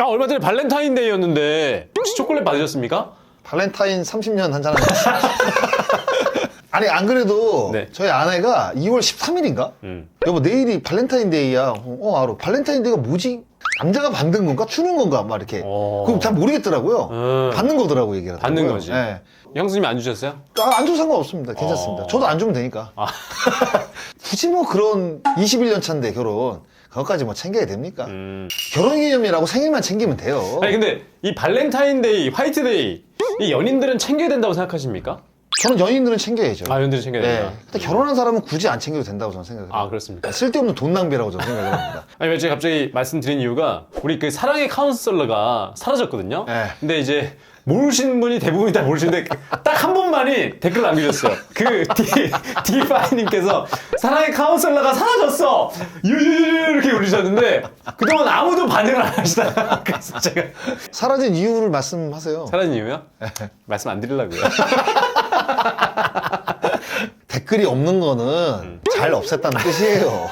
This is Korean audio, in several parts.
얼마 전에 발렌타인데이였는데 혹시 초콜릿 받으셨습니까? 발렌타인 30년 한잔 하는 아니 안 그래도 네. 저희 아내가 2월 13일인가? 여보 내일이 발렌타인데이야. 알아. 발렌타인데이가 뭐지? 남자가 받는 건가? 주는 건가? 막 이렇게. 그럼 잘 모르겠더라고요. 받는 거더라고 얘기를 하더라고요. 받는 거지. 네. 형수님이 안 주셨어요? 안 줘도 상관없습니다. 괜찮습니다. 저도 안 주면 되니까. 굳이 뭐 그런 21년 차인데 결혼 그것까지 뭐 챙겨야 됩니까? 결혼기념일하고 생일만 챙기면 돼요. 아니 근데 이 발렌타인데이, 화이트데이 이 연인들은 챙겨야 된다고 생각하십니까? 저는 연인들은 챙겨야죠. 연인들은 챙겨야 된다. 근데 결혼한 사람은 굳이 안 챙겨도 된다고 저는 생각해요. 그렇습니까? 쓸데없는 돈 낭비라고 저는 생각을 합니다. 아니 왜 제가 갑자기 말씀드린 이유가 우리 그 사랑의 카운슬러가 사라졌거든요. 네. 근데 이제 모르시는 분이 대부분이 다 모르시는데 딱 한 분만이 댓글 남겨주셨어요. 그 디파이님께서 사랑의 카운슬러가 사라졌어! 유유유 이렇게 올리셨는데 그동안 아무도 반응을 안 하시다가 그래서 제가 사라진 이유를 말씀하세요. 사라진 이유요? 말씀 안 드리려고요. 댓글이 없는 거는 잘 없앴다는 뜻이에요.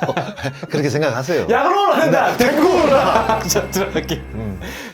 그렇게 생각하세요. 야구로 한다! 댓글로 자, 들어갈게요.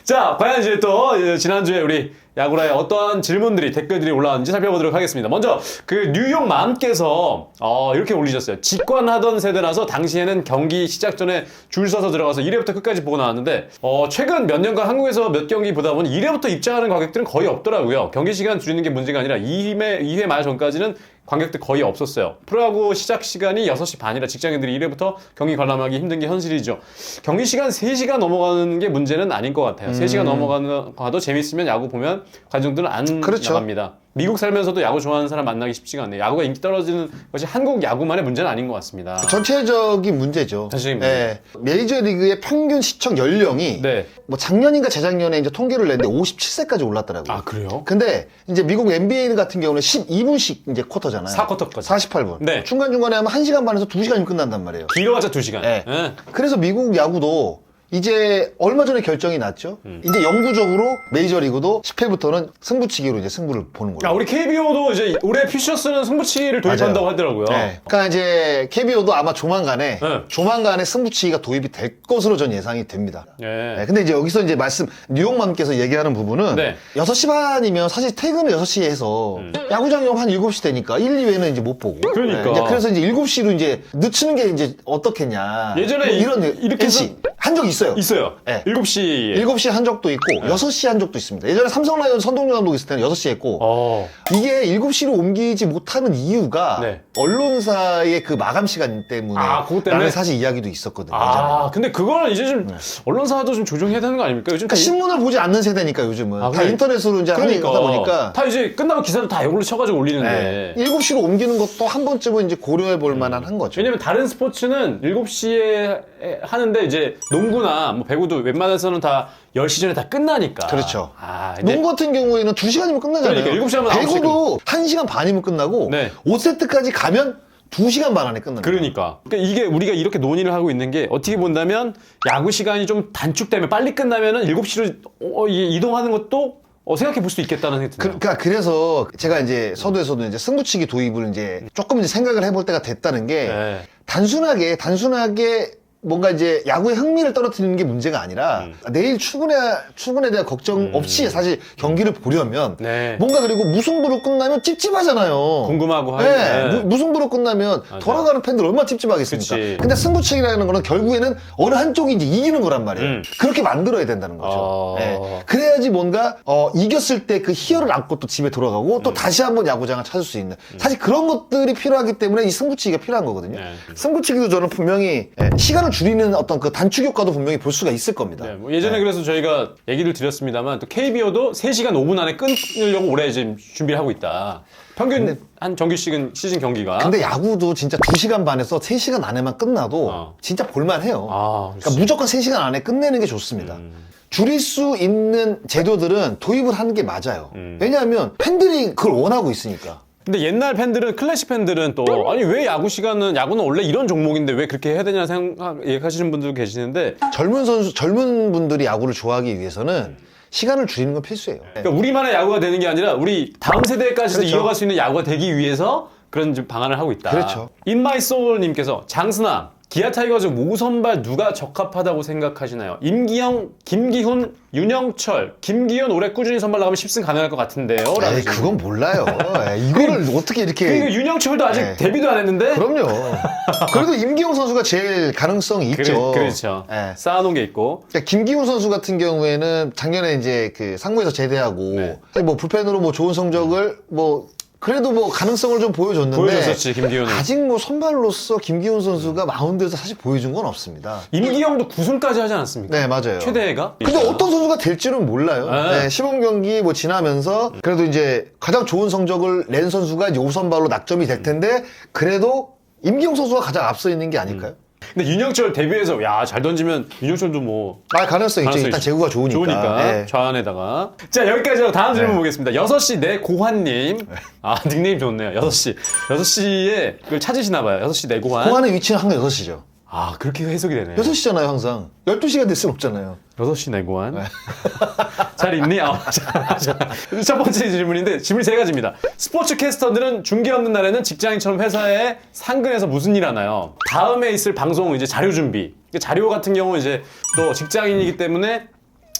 자, 과연 이제 또 지난주에 우리 야구라에 어떠한 질문들이 댓글들이 올라왔는지 살펴보도록 하겠습니다. 먼저 그 뉴욕 맘께서 이렇게 올리셨어요. 직관하던 세대라서 당시에는 경기 시작 전에 줄 서서 들어가서 1회부터 끝까지 보고 나왔는데 최근 몇 년간 한국에서 몇 경기 보다 보니 1회부터 입장하는 관객들은 거의 없더라고요. 경기 시간 줄이는 게 문제가 아니라 2회 말 전까지는 관객들 거의 없었어요. 프로야구 시작 시간이 6시 반이라 직장인들이 1회부터 경기 관람하기 힘든 게 현실이죠. 경기 시간 3시간 넘어가는 게 문제는 아닌 것 같아요. 3시간 넘어가도 재밌으면 야구 보면 관중들은 안 그렇죠. 나갑니다. 미국 살면서도 야구 좋아하는 사람 만나기 쉽지가 않네요. 야구가 인기 떨어지는 것이 한국 야구만의 문제는 아닌 것 같습니다. 전체적인 문제죠. 전체적인 문제. 네. 메이저리그의 평균 시청 연령이 네. 뭐 작년인가 재작년에 이제 통계를 냈는데 57세까지 올랐더라고요. 그래요? 근데 이제 미국 NBA 같은 경우는 12분씩 이제 쿼터잖아요. 4쿼터까지. 48분. 네. 중간중간에 하면 1시간 반에서 2시간이면 끝난단 말이에요. 길어봤자 2시간. 네. 네. 그래서 미국 야구도 이제 얼마 전에 결정이 났죠. 이제 영구적으로 메이저리그도 10회부터는 승부치기로 이제 승부를 보는 거예요. 우리 KBO도 이제 올해 퓨처스는 승부치기를 도입한다고 맞아요. 하더라고요. 네. 그러니까 이제 KBO도 아마 조만간에 승부치기가 도입이 될 것으로 전 예상이 됩니다. 네. 네, 근데 이제 여기서 이제 뉴욕맘께서 얘기하는 부분은 네. 6시 반이면 사실 퇴근을 6시에 해서 야구장이 한 7시 되니까 1, 2회는 이제 못 보고. 그러니까. 이제 그래서 이제 7시로 이제 늦추는 게 이제 어떻겠냐. 예전에 뭐 이런 이렇게 해서 한 적 있어요. 있어요. 네. 7시에. 7시에 한 적도 있고 6시에 한 적도 있습니다. 예전에 삼성 라이온 선동열 감독 있을 때는 6시에 했고 이게 7시로 옮기지 못하는 이유가 네. 언론사의 그 마감 시간 때문에 그것 때문에? 라는 사실 이야기도 있었거든요. 근데 그걸 이제 좀 언론사도 좀 조정해야 되는 거 아닙니까? 요즘 그러니까 신문을 보지 않는 세대니까 요즘은 다 그래. 인터넷으로 이제 하다 보니까 다 이제 끝나면 기사도 다 이걸로 쳐가지고 올리는데 7시로 옮기는 것도 한 번쯤은 이제 고려해 볼 만한 한 거죠. 왜냐면 다른 스포츠는 7시에 하는데 이제 농구나 뭐 배구도 웬만해서는 다 10시 전에 다 끝나니까. 그렇죠. 이제 농구 같은 경우에는 2시간이면 끝나잖아요. 그러니까 7시 하면 9시 배구도 1시간 반이면 끝나고 네. 5세트까지 가면 2시간 반 안에 끝납니다. 그러니까 이게 우리가 이렇게 논의를 하고 있는 게 어떻게 본다면 야구 시간이 좀 단축되면 빨리 끝나면은 7시로 이동하는 것도 생각해 볼 수 있겠다는 생각이 드네요. 그러니까 그래서 제가 이제 서두에서도 이제 승부치기 도입을 이제 조금 이제 생각을 해볼 때가 됐다는 게 네. 단순하게 뭔가 이제 야구의 흥미를 떨어뜨리는 게 문제가 아니라 내일 출근에 대한 걱정 없이 사실 경기를 보려면 네. 뭔가 그리고 무승부로 끝나면 찝찝하잖아요. 궁금하고 네. 무승부로 끝나면 맞아. 돌아가는 팬들 얼마나 찝찝하겠습니까? 그치. 근데 승부치기라는 거는 결국에는 어느 한쪽이 이제 이기는 거란 말이에요. 그렇게 만들어야 된다는 거죠. 네. 그래야지 뭔가 이겼을 때 그 희열을 안고 또 집에 돌아가고 또 다시 한번 야구장을 찾을 수 있는 사실 그런 것들이 필요하기 때문에 이 승부치기가 필요한 거거든요. 네. 승부치기도 저는 분명히 시간을 줄이는 어떤 그 단축 효과도 분명히 볼 수가 있을 겁니다. 네, 뭐 예전에 그래서 저희가 얘기를 드렸습니다만 또 KBO도 3시간 5분 안에 끊으려고 올해 지금 준비를 하고 있다. 평균 한 정규 시즌 경기가. 근데 야구도 진짜 2시간 반에서 3시간 안에만 끝나도 진짜 볼만해요. 그러니까 무조건 3시간 안에 끝내는 게 좋습니다. 줄일 수 있는 제도들은 도입을 하는 게 맞아요. 왜냐하면 팬들이 그걸 원하고 있으니까. 근데 옛날 팬들은 클래식 팬들은 또 아니 왜 야구는 원래 이런 종목인데 왜 그렇게 해야 되냐 얘기하시는 분들도 계시는데 젊은 분들이 야구를 좋아하기 위해서는 시간을 줄이는 건 필수예요. 그러니까 우리만의 야구가 되는 게 아니라 우리 다음 세대까지도 그렇죠. 이어갈 수 있는 야구가 되기 위해서 그런 방안을 하고 있다. 그렇죠. 인마이소울님께서 장스나 기아 타이거즈 5선발 누가 적합하다고 생각하시나요? 임기영, 김기훈, 윤영철, 김기훈 올해 꾸준히 선발 나가면 10승 가능할 것 같은데요? 라고 에이, 그건 몰라요. 에이, 이거를 어떻게 이렇게. 그리고 윤영철도 아직 네. 데뷔도 안 했는데? 그럼요. 그래도 임기용 선수가 제일 가능성이 있죠. 그렇죠. 예. 쌓아놓은 게 있고. 그러니까 김기훈 선수 같은 경우에는 작년에 이제 그 상무에서 제대하고 네. 사실 뭐 불펜으로 뭐 좋은 성적을 뭐 그래도 뭐 가능성을 좀 보여줬는데 보여줬었지, 김기훈은. 아직 뭐 선발로서 김기훈 선수가 마운드에서 사실 보여준 건 없습니다. 임기영도 9승까지 하지 않았습니까? 네, 맞아요. 최대가? 근데 어떤 선수가 될지는 몰라요. 네. 네, 시범 경기 뭐 지나면서 그래도 이제 가장 좋은 성적을 낸 선수가 이제 5선발로 낙점이 될 텐데 그래도 임기용 선수가 가장 앞서 있는 게 아닐까요? 근데 윤영철 데뷔해서 야 잘 던지면 윤영철도 뭐 아, 가능성 있죠. 가능성이 일단 있죠. 제구가 좋으니까. 네. 좌안에다가. 자, 여기까지 하고 다음 질문 네. 보겠습니다. 6시 내 고환님. 아, 닉네임 좋네요. 6시. 6시에 그걸 찾으시나봐요. 6시 내 고환. 공하는 위치는 항상 6시죠. 아, 그렇게 해석이 되네. 6시잖아요, 항상. 12시가 될 수는 없잖아요. 6시 내 고환. 잘 있니? 첫 번째 질문인데, 질문이 세 가지입니다. 스포츠 캐스터들은 중계 없는 날에는 직장인처럼 회사에 상근해서 무슨 일 하나요? 다음에 있을 방송 이제 자료 준비. 자료 같은 경우는 이제 또 직장인이기 때문에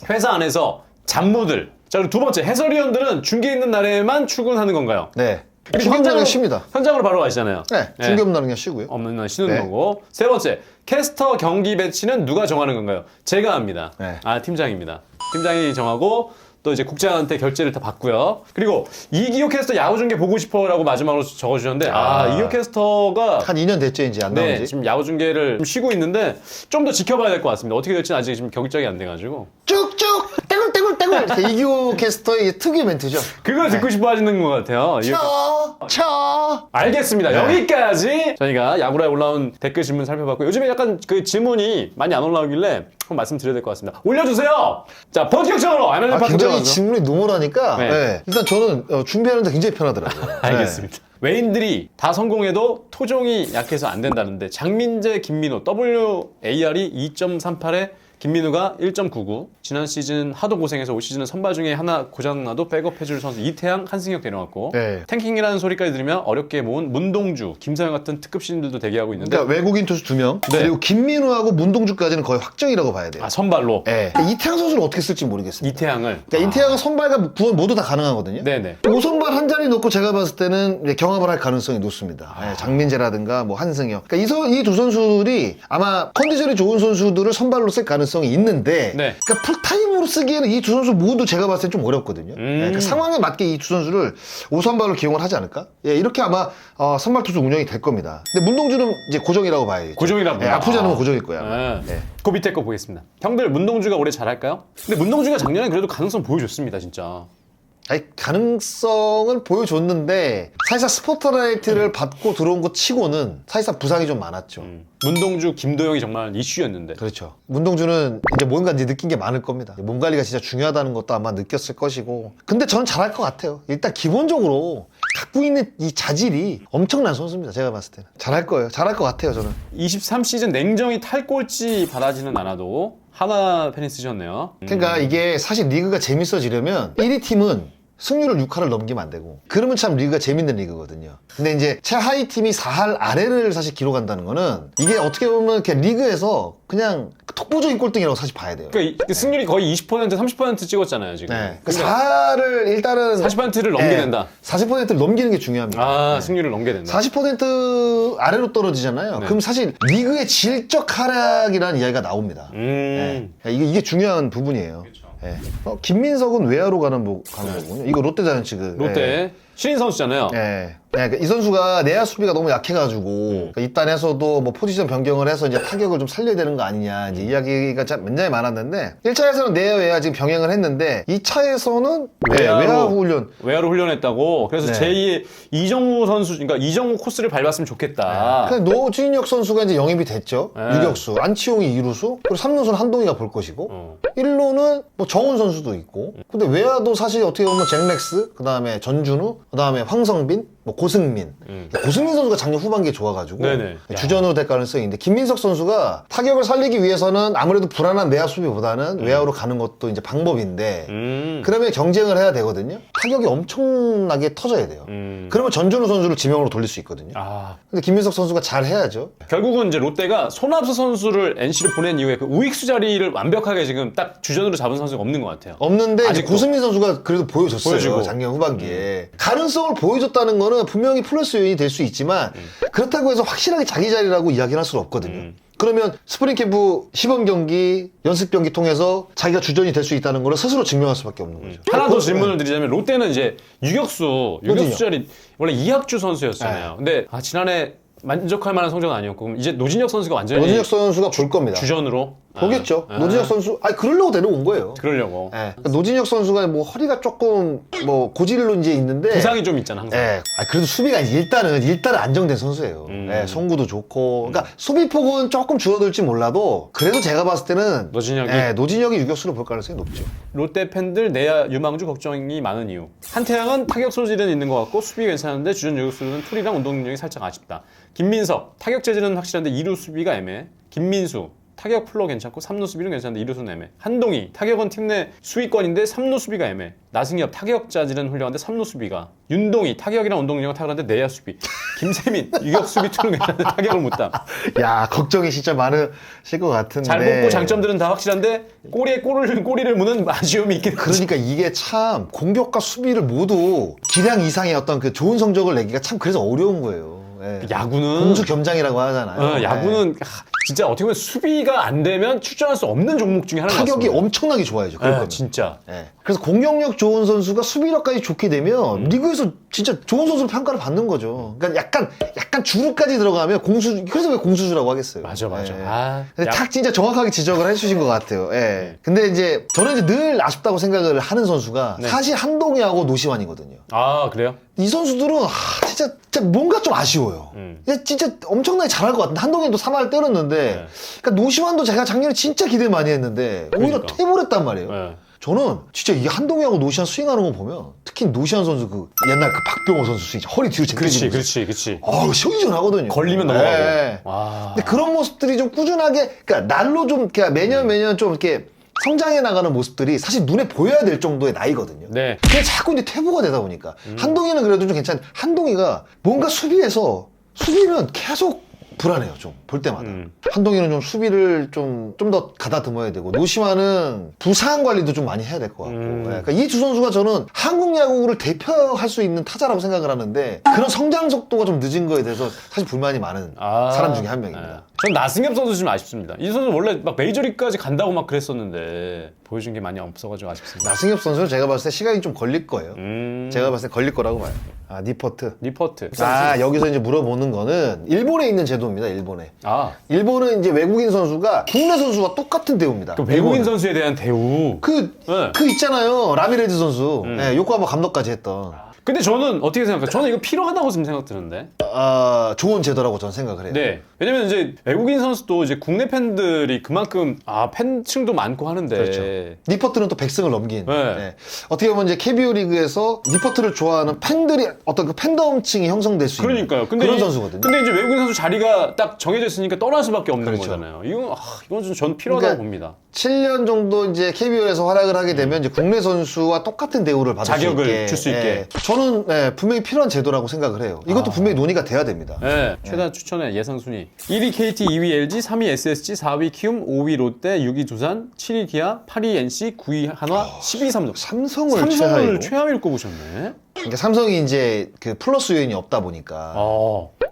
회사 안에서 잡무들. 자, 그리고 두 번째, 해설위원들은 중계 있는 날에만 출근하는 건가요? 네. 그리고 중계업날은 쉽니다. 현장으로 바로 가시잖아요. 네. 중계업날은 그냥 쉬고요. 없는 날 쉬는 네. 거고. 세 번째, 캐스터 경기 배치는 누가 정하는 건가요? 제가 합니다. 네. 아, 팀장입니다. 팀장이 정하고 또 이제 국장한테 결제를 다 받고요. 그리고 이기호 캐스터 야구 중계 보고 싶어라고 마지막으로 적어주셨는데 이기호 캐스터가 한 2년 됐죠, 이제 안 나온 네, 지. 지금 야구 중계를 좀 쉬고 있는데 좀 더 지켜봐야 될 것 같습니다. 어떻게 될지는 아직 지금 결정이 안 돼가지고. 쭉쭉! 떼굴떼굴떼굴! 이렇게 이기호 캐스터의 특유의 멘트죠. 그걸 듣고 싶어 하시는 것 같아요. 쳐! 알겠습니다. 네. 여기까지 저희가 야구라에 올라온 댓글 질문 살펴봤고 요즘에 약간 그 질문이 많이 안 올라오길래 한번 말씀드려야 될 것 같습니다. 올려주세요. 자, 본격적으로 알면 파트 굉장히 들어가죠. 질문이 노멀하니까 네. 네. 일단 저는 준비하는데 굉장히 편하더라고요. 알겠습니다. 외인들이 다 성공해도 토종이 약해서 안 된다는데 장민재, 김민호 WAR이 2.38에 김민우가 1.99. 지난 시즌 하도 고생해서 올 시즌은 선발 중에 하나 고장나도 백업해줄 선수 이태양, 한승혁 데려왔고 네. 탱킹이라는 소리까지 들으면 어렵게 모은 문동주, 김서영 같은 특급 신인들도 대기하고 있는데 그러니까 외국인 투수 2명 네. 그리고 김민우하고 문동주까지는 거의 확정이라고 봐야 돼요. 아, 선발로 네. 그러니까 이태양 선수는 어떻게 쓸지 모르겠습니다. 이태양을 그러니까 이태양은 선발과 구원 모두 다 가능하거든요. 네네. 5선발 한 자리 놓고 제가 봤을 때는 이제 경합을 할 가능성이 높습니다. 네, 장민재라든가 뭐 한승혁. 그러니까 이 두 선수들이 아마 컨디션이 좋은 선수들을 선발로 쓸 가능성이 있는데 네. 그러니까 풀타임으로 쓰기에는 이 두 선수 모두 제가 봤을 때 좀 어렵거든요. 네, 그 상황에 맞게 이 두 선수를 5선발로 기용을 하지 않을까? 예, 이렇게 아마 선발 투수 운영이 될 겁니다. 근데 문동주는 이제 고정이라고 봐야겠죠. 고정이라고 네, 아프지 않으면 고정일 거야. 네. 네. 그 밑에 거 보겠습니다. 형들 문동주가 올해 잘할까요? 근데 문동주가 작년에 그래도 가능성 보여줬습니다, 진짜. 아니, 가능성은 보여줬는데 사실상 스포트라이트를 받고 들어온 것 치고는 사실상 부상이 좀 많았죠. 문동주, 김도영이 정말 이슈였는데. 그렇죠. 문동주는 이제 뭔가 이제 느낀 게 많을 겁니다. 몸 관리가 진짜 중요하다는 것도 아마 느꼈을 것이고. 근데 저는 잘할 것 같아요. 일단 기본적으로 갖고 있는 이 자질이 엄청난 선수입니다. 제가 봤을 때는. 잘할 거예요. 잘할 것 같아요, 저는. 23시즌 냉정히 탈꼴찌 바라지는 않아도 하나 팬이 쓰셨네요. 그러니까 이게 사실 리그가 재밌어지려면 1위 팀은 승률을 6할을 넘기면 안 되고 그러면 참 리그가 재밌는 리그거든요. 근데 이제 최하위 팀이 4할 아래를 사실 기록한다는 거는 이게 어떻게 보면 이렇게 리그에서 그냥 독보적인 꼴등이라고 사실 봐야 돼요. 그러니까 승률이 거의 20%, 30% 찍었잖아요, 지금. 네. 그 4를 일단은 40%를 넘게 된다. 40%를 넘기는 게 중요합니다. 아, 승률을 넘게 된다. 40% 아래로 떨어지잖아요. 네. 그럼 사실 리그의 질적 하락이라는 이야기가 나옵니다. 네. 이게 중요한 부분이에요. 네. 김민석은 외야로 가는 거군요. 이거 롯데자이언츠 롯데 신인 선수잖아요. 네. 네, 이 선수가 내야 수비가 너무 약해가지고 그러니까 입단에서도 뭐 포지션 변경을 해서 이제 타격을 좀 살려야 되는 거 아니냐 이제 이야기가 굉장히 많았는데 1차에서는 내야 외야 지금 병행을 했는데 2차에서는 외야 훈련 외야로 훈련했다고. 그래서 네. 제2의 이정우 선수, 그러니까 이정우 코스를 밟았으면 좋겠다. 그냥 노진혁 선수가 이제 영입이 됐죠. 네. 유격수, 안치홍이 2루수, 그리고 3루수는 한동희가 볼 것이고, 1루는 뭐 정훈 선수도 있고, 근데 외야도 사실 어떻게 보면 잭렉스, 그 다음에 전준우, 그 다음에 황성빈, 뭐 고승민. 고승민 선수가 작년 후반기에 좋아가지고 네네. 주전으로 될 가능성이 있는데 김민석 선수가 타격을 살리기 위해서는 아무래도 불안한 내야 수비보다는 외야로 가는 것도 이제 방법인데 그러면 경쟁을 해야 되거든요. 타격이 엄청나게 터져야 돼요. 그러면 전준우 선수를 지명으로 돌릴 수 있거든요. 아, 근데 김민석 선수가 잘 해야죠. 결국은 이제 롯데가 손합수 선수를 NC로 보낸 이후에 그 우익수 자리를 완벽하게 지금 딱 주전으로 잡은 선수가 없는 것 같아요. 없는데 이제 아직도. 고승민 선수가 그래도 보여줬어요. 보여주고. 작년 후반기에. 가능성을 보여줬다는 거는 분명히 플러스 요인이 될 수 있지만 그렇다고 해서 확실하게 자기 자리라고 이야기는 할 수는 없거든요. 그러면 스프링 캠프 시범 경기, 연습 경기 통해서 자기가 주전이 될 수 있다는 걸 스스로 증명할 수밖에 없는 거죠. 하나 더 질문을 드리자면 롯데는 이제 유격수 노진혁. 자리 원래 이학주 선수였잖아요. 근데 지난해 만족할 만한 성적은 아니었고 그럼 이제 노진혁 선수가 완전히 노진혁 선수가 볼 겁니다. 주전으로 보겠죠. 노진혁 선수, 그러려고 데려온 거예요. 그러려고. 예. 노진혁 선수가 뭐 허리가 조금 뭐 고질로 이제 있는데 부상이 좀 있잖아 항상. 예. 그래도 수비가 일단은 안정된 선수예요. 예, 송구도 좋고. 그러니까 수비폭은 조금 줄어들지 몰라도 그래도 제가 봤을 때는 노진혁이 유격수로 볼 가능성이 높죠. 롯데 팬들 내야 유망주 걱정이 많은 이유. 한태양은 타격 소질은 있는 것 같고 수비 괜찮은데 주전 유격수는 툴이랑 운동 능력이 살짝 아쉽다. 김민석 타격 재질은 확실한데 2루 수비가 애매해. 김민수 타격 플로 괜찮고 3루 수비는 괜찮은데 2루수는 애매해. 한동희 타격은 팀 내 수위권인데 3루 수비가 애매해. 나승엽 타격 자질은 훌륭한데 3루 수비가. 윤동희 타격이랑 운동 능력은 탁월한데 내야 수비. 김세민 유격 수비 툴은 괜찮은데 타격을 못담. 야, 걱정이 진짜 많으실 것 같은데. 잘 뽑고 장점들은 다 확실한데 꼬리를 무는 아쉬움이 있긴 하죠. 그러니까 이게 참 공격과 수비를 모두 기량 이상의 어떤 그 좋은 성적을 내기가 참 그래서 어려운 거예요. 예. 야구는 공수 겸장이라고 하잖아요. 야구는 진짜 어떻게 보면 수비가 안 되면 출전할 수 없는 종목 중에 하나인 것 타격이 같습니다. 엄청나게 좋아야죠. 그럴 거면. 진짜. 예. 그래서 공격력 좋은 선수가 수비력까지 좋게 되면 리그에서 진짜 좋은 선수로 평가를 받는 거죠. 그러니까 약간 주루까지 들어가면 그래서 왜 공수주라고 하겠어요. 맞아. 예. 근데 딱 진짜 정확하게 지적을 해주신 것 같아요. 예. 근데 이제 저는 이제 늘 아쉽다고 생각을 하는 선수가 사실 한동희하고 노시환이거든요. 아, 그래요? 이 선수들은 진짜 뭔가 좀 아쉬워요. 진짜 엄청나게 잘할 것 같은데 한동현도 3할 때렸는데 그러니까 노시환도 제가 작년에 진짜 기대 많이 했는데 오히려 그러니까. 퇴보했단 말이에요. 네. 저는 진짜 이 한동현하고 노시환 스윙하는 거 보면 특히 노시환 선수 그 옛날 그 박병호 선수 스윙 허리 뒤로 제껴지는 그렇지. 시원하거든요. 걸리면 넘어가고. 네. 와. 근데 그런 모습들이 좀 꾸준하게 그러니까 날로 좀 그러니까 매년 좀 이렇게 성장해 나가는 모습들이 사실 눈에 보여야 될 정도의 나이거든요. 네. 근데 자꾸 이제 퇴보가 되다 보니까 한동희는 그래도 좀 괜찮은데 한동희가 뭔가 수비는 계속 불안해요. 좀 볼 때마다. 한동희는 좀 수비를 좀 더 가다듬어야 되고 노시환은 부상 관리도 좀 많이 해야 될 것 같고. 그러니까 이 두 선수가 저는 한국 야구를 대표할 수 있는 타자라고 생각을 하는데 그런 성장 속도가 좀 늦은 거에 대해서 사실 불만이 많은 사람 중에 한 명입니다. 전 나승엽 선수 좀 아쉽습니다. 이 선수 원래 막 메이저리그까지 간다고 막 그랬었는데 보여준 게 많이 없어가지고 아쉽습니다. 나승엽 선수는 제가 봤을 때 시간이 좀 걸릴 거예요. 제가 봤을 때 걸릴 거라고 봐요. 니퍼트. 여기서 이제 물어보는 거는 일본에 있는 제도입니다. 일본은 이제 외국인 선수가 국내 선수와 똑같은 대우입니다. 그 외국인 선수에 대한 대우. 그 있잖아요. 라미레즈 선수. 요코하마 감독까지 했던. 근데 저는 어떻게 생각해요? 저는 이거 필요하다고 지금 생각 드는데. 좋은 제도라고 저는 생각을 해요. 네. 왜냐면 이제 외국인 선수도 이제 국내 팬들이 그만큼 팬층도 많고 하는데. 그렇죠. 니퍼트는 또 100승을 넘긴. 네. 어떻게 보면 이제 KBO 리그에서 니퍼트를 좋아하는 팬들이 어떤 그 팬덤층이 형성될 수 있는 그런 선수거든요. 근데 이제 외국인 선수 자리가 딱 정해져 있으니까 떠날 수밖에 없는 거잖아요. 이건 좀 저는 필요하다고 봅니다. 7년 정도 이제 KBO에서 활약을 하게 되면 이제 국내 선수와 똑같은 대우를 받을 자격을 줄 수 있게. 저는 분명히 필요한 제도라고 생각을 해요. 이것도 분명히 논의가 돼야 됩니다. 네, 최다 추천의 예상 순위. 1위 KT, 2위 LG, 3위 SSG, 4위 키움, 5위 롯데, 6위 두산, 7위 기아, 8위 NC, 9위 한화, 10위 삼성. 삼성을 최하위로 꼽으셨네. 그러니까 삼성이 이제 그 플러스 요인이 없다 보니까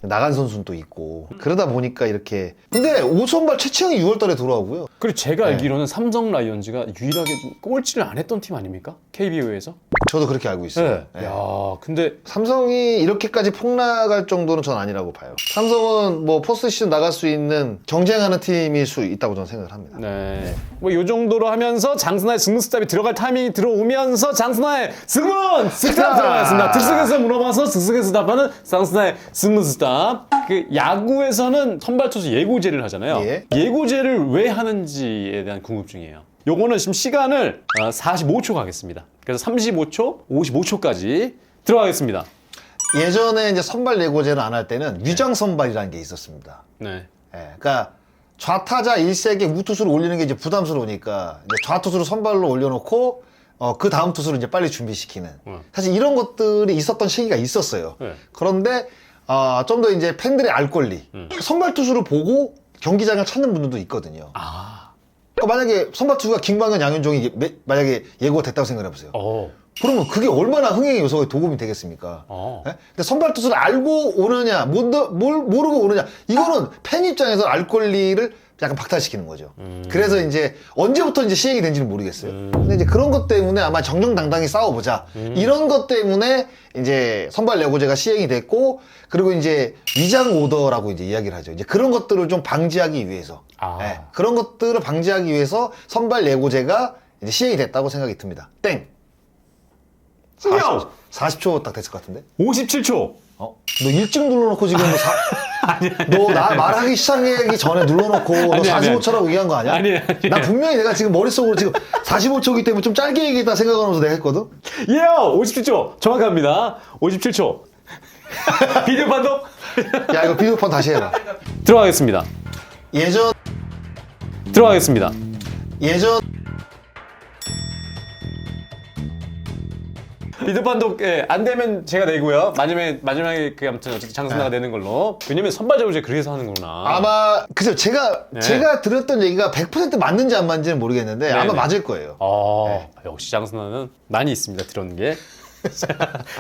나간 선수는 또 있고 그러다 보니까 이렇게. 근데 5선발 최치영이 6월달에 돌아오고요. 그리고 제가 알기로는 삼성 라이온즈가 유일하게 좀 꼴찌를 안 했던 팀 아닙니까? KBO에서? 저도 그렇게 알고 있어요. 네. 야, 근데 삼성이 이렇게까지 폭락할 정도는 전 아니라고 봐요. 삼성은 뭐 포스트 시즌 나갈 수 있는 경쟁하는 팀일 수 있다고 저는 생각을 합니다. 네. 뭐 요 정도로 하면서 장스나의 승문스탑이 들어갈 타이밍이 들어오면서 장스나의 승문스탑 들어갔습니다. 득승에서 물어봐서 득승에서 답하는 장스나의 승문스탑. 그 야구에서는 선발 투수 예고제를 하잖아요. 예고제를 왜 하는지에 대한 궁금증이에요. 요거는 지금 시간을 45초 가겠습니다. 그래서 35초, 55초까지 들어가겠습니다. 예전에 이제 선발 예고제를 안 할 때는 위장 선발이라는 게 있었습니다. 네. 예, 그러니까 좌타자 1세게 우투수를 올리는 게 이제 부담스러우니까 이제 좌투수를 선발로 올려놓고 그 다음 투수를 이제 빨리 준비시키는 사실 이런 것들이 있었던 시기가 있었어요. 네. 그런데 좀 더 이제 팬들의 알 권리 선발 투수를 보고 경기장을 찾는 분들도 있거든요. 아. 그러니까 만약에 선발 투수가 김광현, 양현종이 만약에 예고가 됐다고 생각해보세요. 그러면 그게 얼마나 흥행의 요소에 도움이 되겠습니까? 예? 근데 선발 투수를 알고 오느냐, 모르고 오느냐, 이거는 팬 입장에서 알 권리를 약간 박탈시키는 거죠. 그래서 이제 언제부터 이제 시행이 된지는 모르겠어요. 근데 이제 그런 것 때문에 아마 정정당당히 싸워보자. 이런 것 때문에 이제 선발 예고제가 시행이 됐고, 그리고 이제 위장 오더라고 이제 이야기를 하죠. 이제 그런 것들을 좀 방지하기 위해서. 예, 그런 것들을 방지하기 위해서 선발 예고제가 이제 시행이 됐다고 생각이 듭니다. 땡! 40초 딱 됐을 것 같은데? 57초. 너 일찍 눌러놓고 지금 너 나 말하기 시작하기 전에 눌러놓고 너 아니, 45초라고 얘기한 거 아니야? 아니. 나 분명히 내가 지금 머릿속으로 지금 45초기 때문에 좀 짧게 얘기했다 생각하면서 내가 했거든? 예! 57초. 정확합니다. 57초. 비디오 판독? 야, 이거 비디오판 다시 해봐. 들어가겠습니다. 들어가겠습니다. 비디오 판독 안 되면 제가 내고요. 마지막에 그 아무튼 어쨌든 장승다가 내는 걸로. 왜냐면 선발 제고제 그렇게 해서 하는 거구나. 아마, 글쎄요, 제가 네. 들었던 얘기가 100% 맞는지 안 맞는지는 모르겠는데 네네. 아마 맞을 거예요. 역시 장승다는 많이 있습니다. 들어오는 게.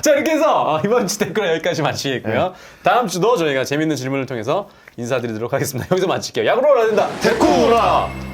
자, 이렇게 해서 이번 주 댓글 여기까지 마치겠고요. 다음 주도 저희가 재밌는 질문을 통해서 인사드리도록 하겠습니다. 여기서 마칠게요. 야구로 가야 된다. 데코라!